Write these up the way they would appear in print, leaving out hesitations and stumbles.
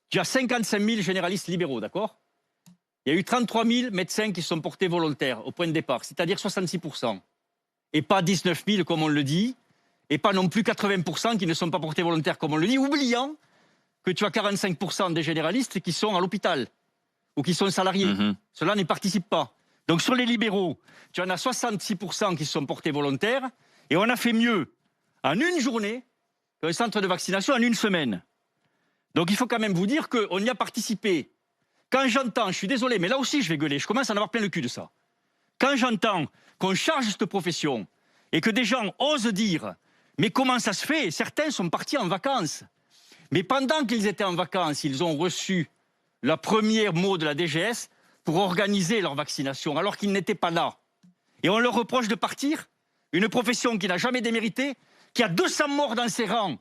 Tu as 55 000 généralistes libéraux, d'accord? Il y a eu 33 000 médecins qui se sont portés volontaires au point de départ, c'est-à-dire 66%. Et pas 19 000 comme on le dit, et pas non plus 80% qui ne sont pas portés volontaires comme on le dit, oubliant que tu as 45% des généralistes qui sont à l'hôpital ou qui sont salariés. Cela n'y participe pas. Donc sur les libéraux, tu en as 66% qui se sont portés volontaires, et on a fait mieux en une journée qu'un centre de vaccination en une semaine. Donc il faut quand même vous dire qu'on y a participé. Quand j'entends, je suis désolé, mais là aussi je vais gueuler, je commence à en avoir plein le cul de ça. Quand j'entends qu'on charge cette profession et que des gens osent dire « mais comment ça se fait ?» Certains sont partis en vacances. Mais pendant qu'ils étaient en vacances, ils ont reçu le premier mot de la DGS pour organiser leur vaccination, alors qu'ils n'étaient pas là. Et on leur reproche de partir. Une profession qui n'a jamais démérité, qui a 200 morts dans ses rangs.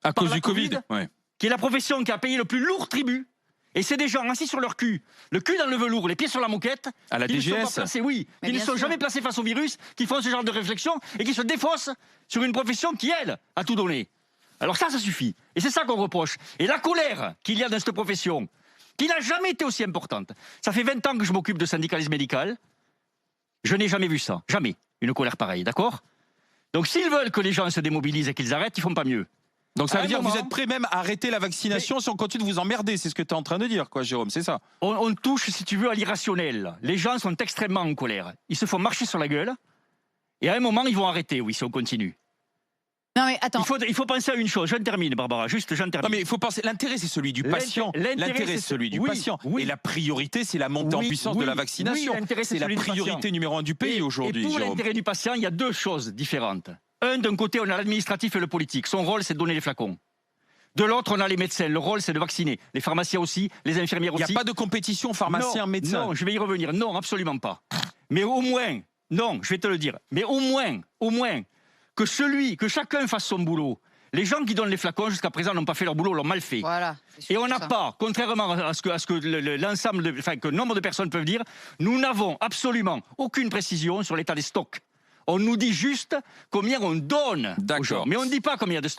À cause du Covid, ouais. Qui est la profession qui a payé le plus lourd tribut. Et c'est des gens assis sur leur cul, le cul dans le velours, les pieds sur la moquette. À la DGS. Qui ne sont pas placés, oui, qui ne sont jamais placés face au virus, qui font ce genre de réflexion et qui se défaussent sur une profession qui, elle, a tout donné. Alors ça suffit. Et c'est ça qu'on reproche. Et la colère qu'il y a dans cette profession, qui n'a jamais été aussi importante. Ça fait 20 ans que je m'occupe de syndicalisme médical. Je n'ai jamais vu ça. Jamais. Une colère pareille, d'accord? Donc s'ils veulent que les gens se démobilisent et qu'ils arrêtent, ils font pas mieux. Donc ça veut dire que vous êtes prêt même à arrêter la vaccination si on continue de vous emmerder, c'est ce que tu es en train de dire, quoi, Jérôme, c'est ça? On touche, si tu veux, à l'irrationnel. Les gens sont extrêmement en colère. Ils se font marcher sur la gueule. Et à un moment, ils vont arrêter, oui, si on continue. Non mais attends. Il faut penser à une chose. J'en termine, Barbara. Juste, j'en termine. Non mais il faut penser. L'intérêt, c'est celui du patient. L'intérêt, c'est celui du patient. Oui. Et la priorité, c'est la montée en puissance de la vaccination. C'est la priorité numéro 1 du pays aujourd'hui. Et pour l'intérêt du patient, il y a deux choses différentes. D'un côté, on a l'administratif et le politique. Son rôle, c'est de donner les flacons. De l'autre, on a les médecins. Le rôle, c'est de vacciner. Les pharmaciens aussi, les infirmières aussi. Il n'y a pas de compétition pharmacien-médecin. Non, je vais y revenir. Non, absolument pas. Mais au moins, non, je vais te le dire. Mais au moins, que chacun fasse son boulot. Les gens qui donnent les flacons jusqu'à présent n'ont pas fait leur boulot, l'ont mal fait. Voilà. Et on n'a pas, contrairement à ce que l'ensemble, que nombre de personnes peuvent dire, nous n'avons absolument aucune précision sur l'état des stocks. On nous dit juste combien on donne aux gens, mais on ne dit pas combien il y a de stocks.